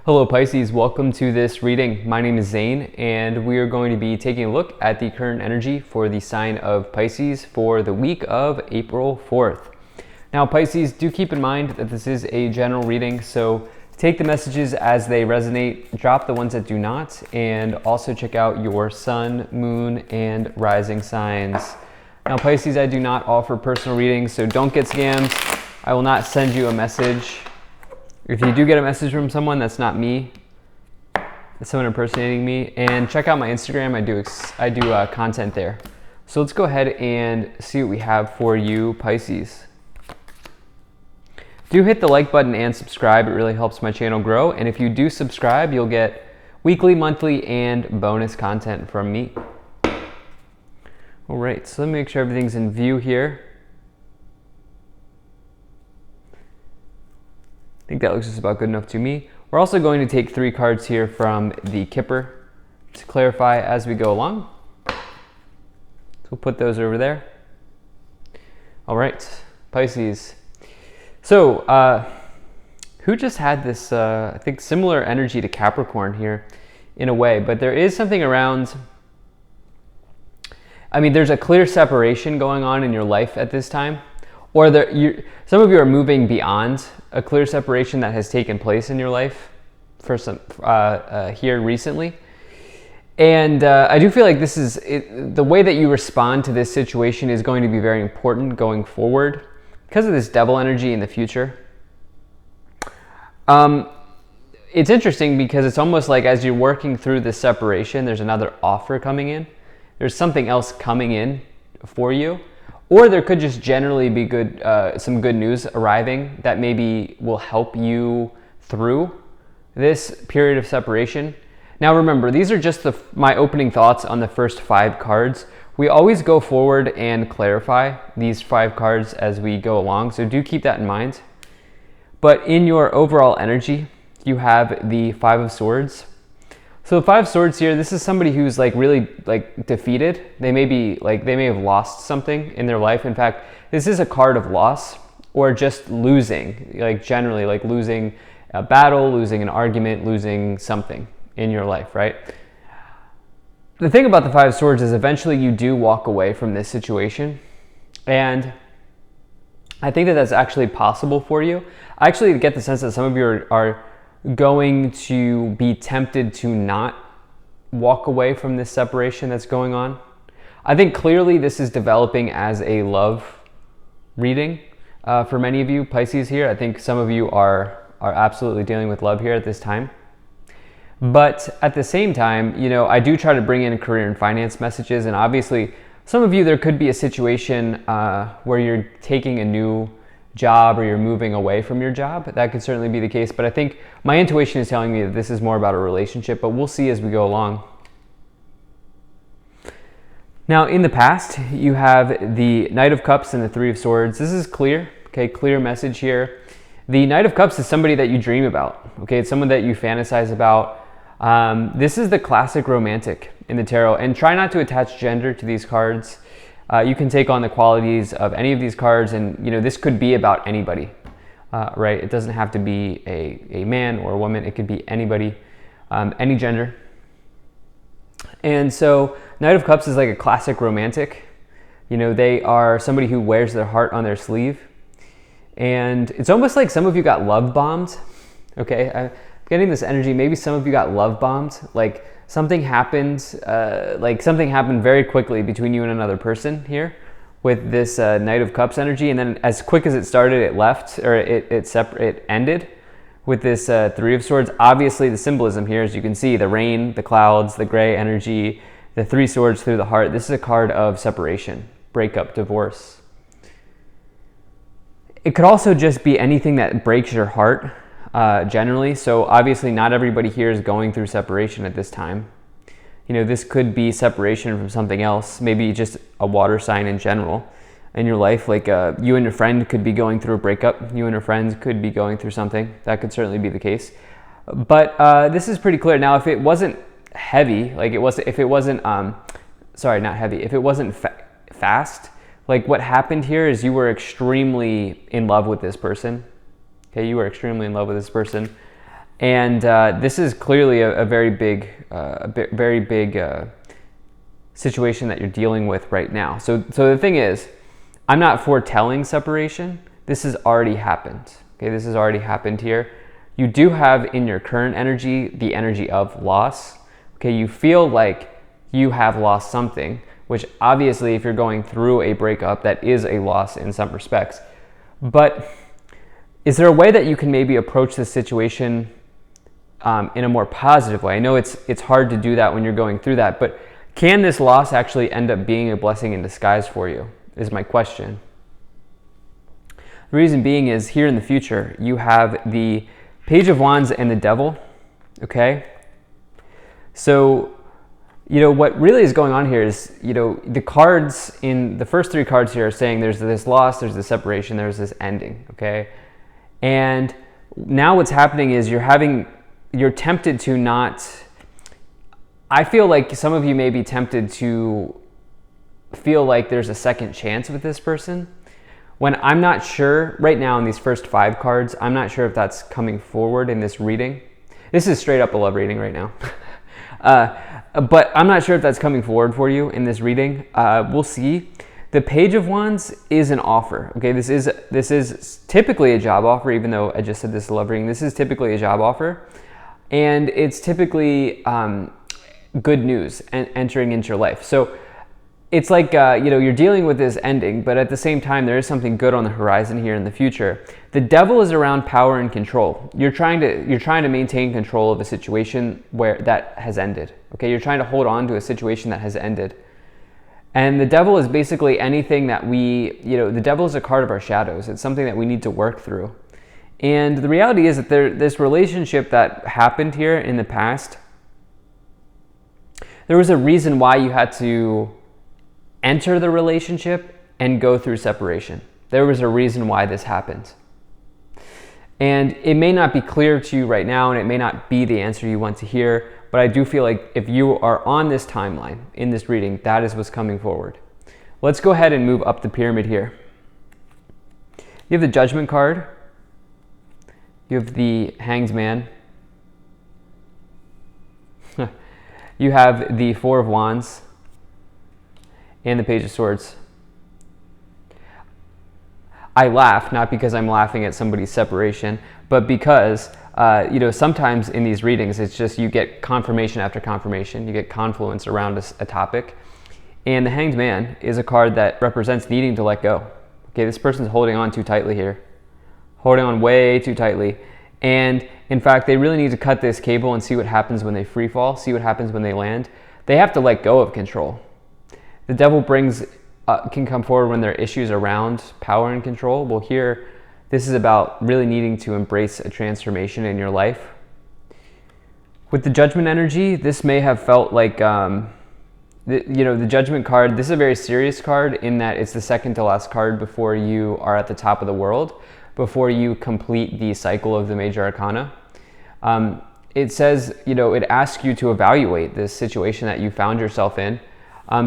Hello Pisces, welcome to this reading. My name is Zane and we are going to be taking a look at the current energy for the sign of Pisces for the week of April 4th. Now Pisces, do keep in mind that this is a general reading, so take the messages as they resonate, drop the ones that do not, and also check out your sun, moon, and rising signs. Now Pisces, I do not offer personal readings, so don't get scammed. I will not send you a message. If you do get a message from someone, that's not me. It's someone impersonating me. And check out my Instagram. I do content there. So let's go ahead and see what we have for you, Pisces. Do hit the like button and subscribe. It really helps my channel grow. And if you do subscribe, you'll get weekly, monthly, and bonus content from me. All right, so let me make sure everything's in view here. I think that looks just about good enough to me. We're also going to take 3 cards here from the Kipper to clarify as we go along. So we'll put those over there. All right, Pisces. So who just had this, I think, similar energy to Capricorn here in a way, but there is something around, there's a clear separation going on in your life at this time. Or some of you are moving beyond a clear separation that has taken place in your life for some here recently. And I do feel like the way that you respond to this situation is going to be very important going forward because of this devil energy in the future. It's interesting because it's almost like as you're working through this separation, there's another offer coming in. There's something else coming in for you. Or there could just generally be some good news arriving that maybe will help you through this period of separation. Now remember, these are just my opening thoughts on the first 5 cards. We always go forward and clarify these 5 cards as we go along, so do keep that in mind. But in your overall energy, you have the 5 of Swords. So the 5 of Swords here, this is somebody who's really defeated. They may have lost something in their life. In fact, this is a card of loss or just losing, generally losing a battle, losing an argument, losing something in your life, right? The thing about the 5 of Swords is eventually you do walk away from this situation. And I think that that's actually possible for you. I actually get the sense that some of you are going to be tempted to not walk away from this separation that's going on. I think clearly this is developing as a love reading for many of you Pisces here. I think some of you are absolutely dealing with love here at this time. But at the same time, I do try to bring in career and finance messages, and obviously some of you, there could be a situation where you're taking a new job or you're moving away from your job. That could certainly be the case, but I think my intuition is telling me that this is more about a relationship, but we'll see as we go along. Now in the past, you have the Knight of Cups and the 3 of Swords. This is clear, okay, clear message here. The Knight of Cups is somebody that you dream about, okay? It's someone that you fantasize about. This is the classic romantic in the tarot, and try not to attach gender to these cards. You can take on the qualities of any of these cards, and this could be about anybody, right? It doesn't have to be a man or a woman. It could be anybody, any gender. And so Knight of Cups is like a classic romantic. They are somebody who wears their heart on their sleeve. And it's almost like some of you got love bombed, okay? I'm getting this energy. Maybe some of you got love bombed, something happened, something happened very quickly between you and another person here with this Knight of Cups energy, and then as quick as it started, it left, or it ended with this 3 of Swords. Obviously, the symbolism here, as you can see, the rain, the clouds, the gray energy, the 3 swords through the heart. This is a card of separation, breakup, divorce. It could also just be anything that breaks your heart. Generally, so obviously not everybody here is going through separation at this time. This could be separation from something else, maybe just a water sign in general in your life, you and your friend could be going through a breakup, you and your friends could be going through something. That could certainly be the case. But this is pretty clear. Now, if it wasn't heavy, if it wasn't fast, what happened here is you were extremely in love with this person. Okay, you were extremely in love with this person. And this is clearly a very big, situation that you're dealing with right now. So the thing is, I'm not foretelling separation. This has already happened. Okay, this has already happened here. You do have in your current energy the energy of loss. Okay, you feel like you have lost something, which obviously, if you're going through a breakup, that is a loss in some respects. But is there a way that you can maybe approach this situation in a more positive way? I know it's hard to do that when you're going through that, but can this loss actually end up being a blessing in disguise for you, is my question. The reason being is here in the future, you have the Page of Wands and the Devil, okay? So, what really is going on here is, the cards in the first three cards here are saying there's this loss, there's this separation, there's this ending, okay? And now what's happening is you're tempted to not, I feel like some of you may be tempted to feel like there's a second chance with this person, when I'm not sure right now in these first 5 cards, I'm not sure if that's coming forward in this reading. This is straight up a love reading right now. But I'm not sure if that's coming forward for you in this reading. We'll see. The Page of Wands is an offer. Okay, this is typically a job offer, even though I just said this is a love reading. This is typically a job offer. And it's typically good news and entering into your life. So it's like, you're dealing with this ending, but at the same time, there is something good on the horizon here in the future. The Devil is around power and control. You're trying to maintain control of a situation where that has ended. Okay, you're trying to hold on to a situation that has ended. And the Devil is basically anything that the Devil is a card of our shadows. It's something that we need to work through. And the reality is that this relationship that happened here in the past, there was a reason why you had to enter the relationship and go through separation. There was a reason why this happened. And it may not be clear to you right now, and it may not be the answer you want to hear, but I do feel like if you are on this timeline in this reading, that is what's coming forward. Let's go ahead and move up the pyramid here. You have the Judgment card. You have the Hanged Man. You have the Four of Wands and the Page of Swords. I laugh, not because I'm laughing at somebody's separation, but because, sometimes in these readings, it's just you get confirmation after confirmation. You get confluence around a topic. And the Hanged Man is a card that represents needing to let go. Okay, this person's holding on too tightly here. Holding on way too tightly. And in fact, they really need to cut this cable and see what happens when they free fall, see what happens when they land. They have to let go of control. The Devil can come forward when there are issues around power and control. Well, here, this is about really needing to embrace a transformation in your life. With the Judgment energy, this may have felt like, the Judgment card, this is a very serious card in that it's the second to last card before you are at the top of the world, before you complete the cycle of the major arcana. It says, it asks you to evaluate this situation that you found yourself in.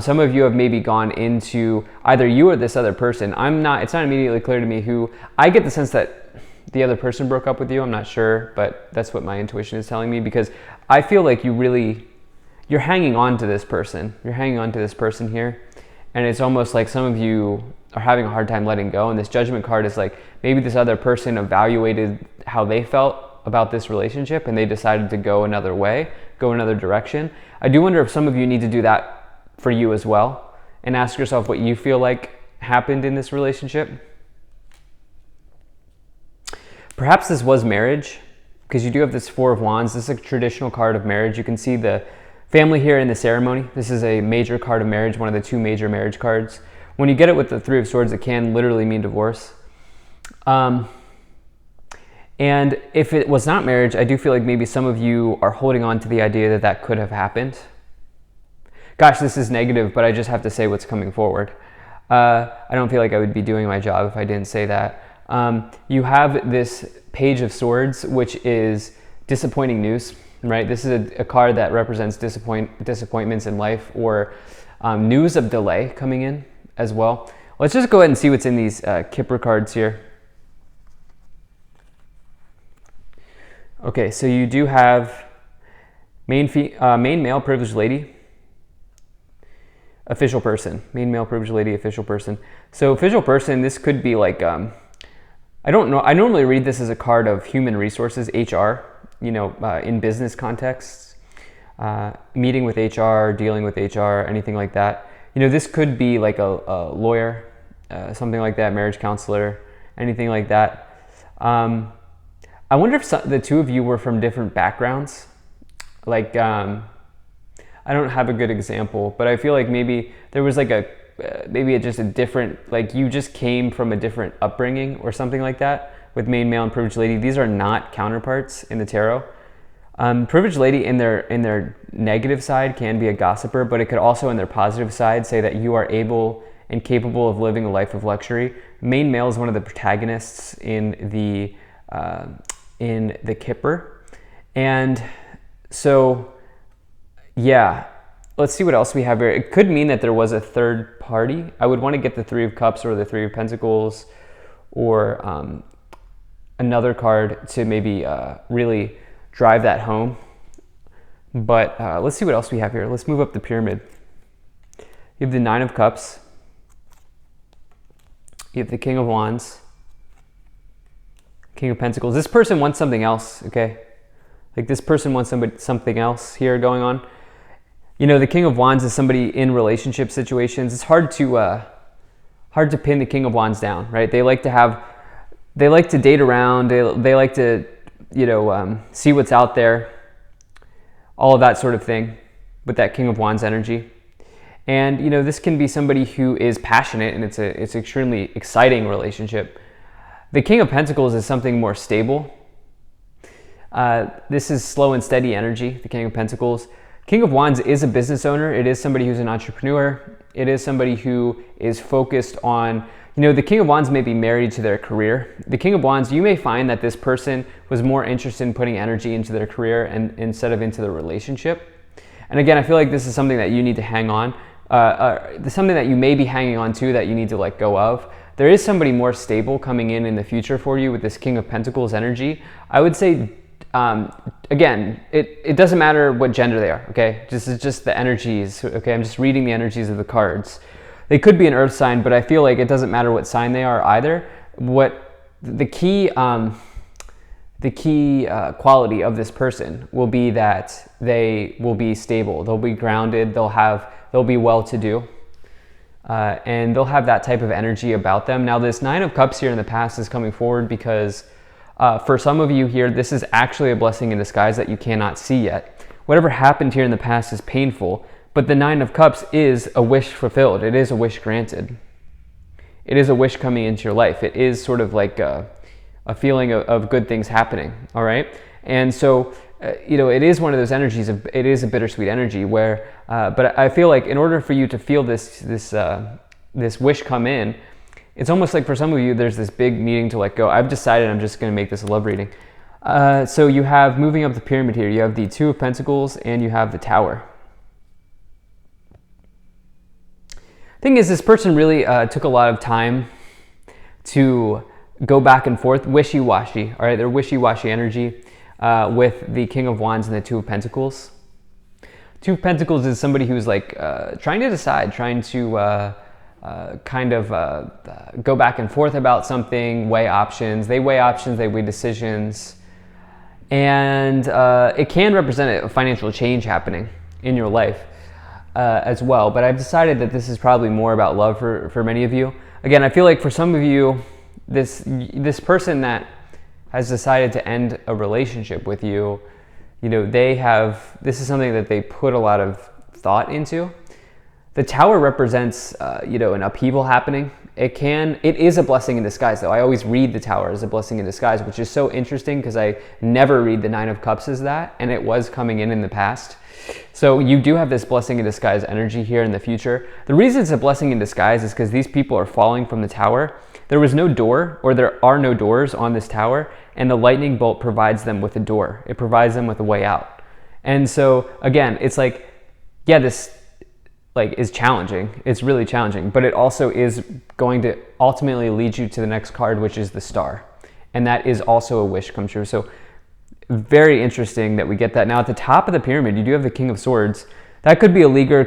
Some of you have maybe gone into either you or this other person. It's not immediately clear to me who. I get the sense that the other person broke up with you. I'm not sure, but that's what my intuition is telling me, because I feel like you're hanging on to this person. You're hanging on to this person here. And it's almost like some of you are having a hard time letting go. And this Judgment card is like, maybe this other person evaluated how they felt about this relationship and they decided to go another way, go another direction. I do wonder if some of you need to do that for you as well, and ask yourself what you feel like happened in this relationship. Perhaps this was marriage, because you do have this Four of Wands. This is a traditional card of marriage. You can see the family here in the ceremony. This is a major card of marriage, one of the 2 major marriage cards. When you get it with the Three of Swords, it can literally mean divorce. And if it was not marriage, I do feel like maybe some of you are holding on to the idea that could have happened. Gosh, this is negative, but I just have to say what's coming forward. I don't feel like I would be doing my job if I didn't say that. You have this Page of Swords, which is disappointing news, right? This is a card that represents disappointments in life, or news of delay coming in as well. Let's just go ahead and see what's in these Kipper cards here. Okay, so you do have main male privileged lady, official person. Main male privileged lady, official person. So official person, this could be like, I don't know. I normally read this as a card of human resources, HR, in business contexts, meeting with HR, dealing with HR, anything like that. This could be like a lawyer, something like that, marriage counselor, anything like that. I wonder if the two of you were from different backgrounds. Like, I don't have a good example, but I feel like maybe there was like just a different, like you just came from a different upbringing or something like that with main male and privileged lady. These are not counterparts in the tarot. Privileged lady in their negative side can be a gossiper, but it could also in their positive side say that you are able and capable of living a life of luxury. Main male is one of the protagonists in the Kipper. And so, yeah, let's see what else we have here. It could mean that there was a third party. I would want to get the Three of Cups or the Three of Pentacles or another card to maybe really drive that home. But let's see what else we have here. Let's move up the pyramid. You have the Nine of Cups. You have the King of Wands. King of Pentacles. This person wants something else, okay? Like this person wants something else here going on. The King of Wands is somebody in relationship situations. It's hard to pin the King of Wands down, right? They like to date around. They like to, see what's out there, all of that sort of thing with that King of Wands energy. And, this can be somebody who is passionate and it's an extremely exciting relationship. The King of Pentacles is something more stable. This is slow and steady energy, the King of Pentacles. King of Wands is a business owner. It is somebody who's an entrepreneur. It is somebody who is focused on, the King of Wands may be married to their career. The King of Wands, you may find that this person was more interested in putting energy into their career and instead of into the relationship. And again, I feel like this is something that you need to hang on. Something that you may be hanging on to that you need to let go of. There is somebody more stable coming in the future for you with this King of Pentacles energy. I would say, again, it doesn't matter what gender they are, okay? This is just the energies, okay? I'm just reading the energies of the cards. They could be an earth sign, but I feel like it doesn't matter what sign they are either. What the key quality of this person will be that they will be stable. They'll be grounded. They'll be well-to-do. And they'll have that type of energy about them. Now, this Nine of Cups here in the past is coming forward because for some of you here, this is actually a blessing in disguise that you cannot see yet. Whatever happened here in the past is painful, but the Nine of Cups is a wish fulfilled. It is a wish granted. It is a wish coming into your life. It is sort of like a feeling of good things happening, all right? And so, it is one of those energies. It is a bittersweet energy where, but I feel like in order for you to feel this wish come in, it's almost like for some of you, there's this big needing to let go. I've decided I'm just going to make this a love reading. So you have, moving up the pyramid here, you have the Two of Pentacles and you have the Tower. Thing is, this person really took a lot of time to go back and forth, wishy-washy, all right? They're wishy-washy energy. With the King of Wands and the Two of Pentacles. Two of Pentacles is somebody who's like trying to decide, trying to go back and forth about something, weigh options. They weigh options, they weigh decisions. And it can represent a financial change happening in your life as well. But I've decided that this is probably more about love for many of you. Again, I feel like for some of you, this person that has decided to end a relationship with you, this is something that they put a lot of thought into. The Tower represents, an upheaval happening. It is a blessing in disguise, though. I always read the Tower as a blessing in disguise, which is so interesting because I never read the Nine of Cups as that, and it was coming in the past. So you do have this blessing in disguise energy here in the future. The reason it's a blessing in disguise is because these people are falling from the Tower. There was no door, or there are no doors on this tower, and the lightning bolt provides them with a door. It provides them with a way out. And so, again, it's like, yeah, this is challenging. It's really challenging, but it also is going to ultimately lead you to the next card, which is the Star. And that is also a wish come true. So very interesting that we get that. Now at the top of the pyramid, you do have the King of Swords. That could be a legal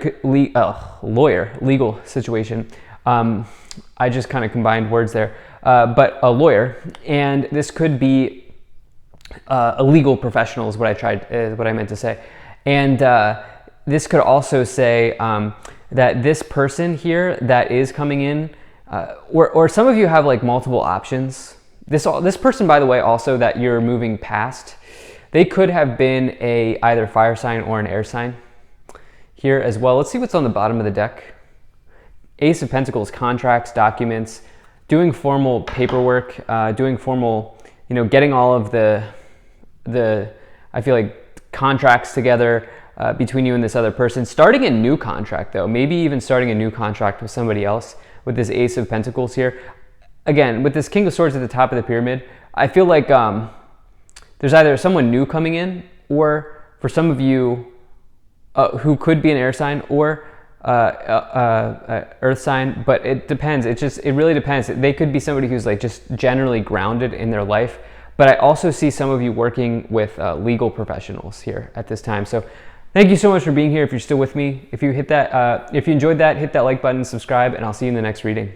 situation. I just kind of combined words there, but a lawyer, and this could be a legal professional is what I meant to say. And this could also say that this person here that is coming in, or some of you have like multiple options. This person, by the way, also that you're moving past, they could have been either fire sign or an air sign here as well. Let's see what's on the bottom of the deck. Ace of Pentacles, contracts, documents, doing formal paperwork, doing formal, getting all of the I feel like contracts together between you and this other person. Starting a new contract though, maybe even starting a new contract with somebody else with this Ace of Pentacles here. Again, with this King of Swords at the top of the pyramid, I feel like there's either someone new coming in, or for some of you who could be an air sign or earth sign, but it depends. It really depends. They could be somebody who's like just generally grounded in their life, but I also see some of you working with legal professionals here at this time. So thank you so much for being here. If you're still with me, if you enjoyed that, hit that like button, subscribe, and I'll see you in the next reading.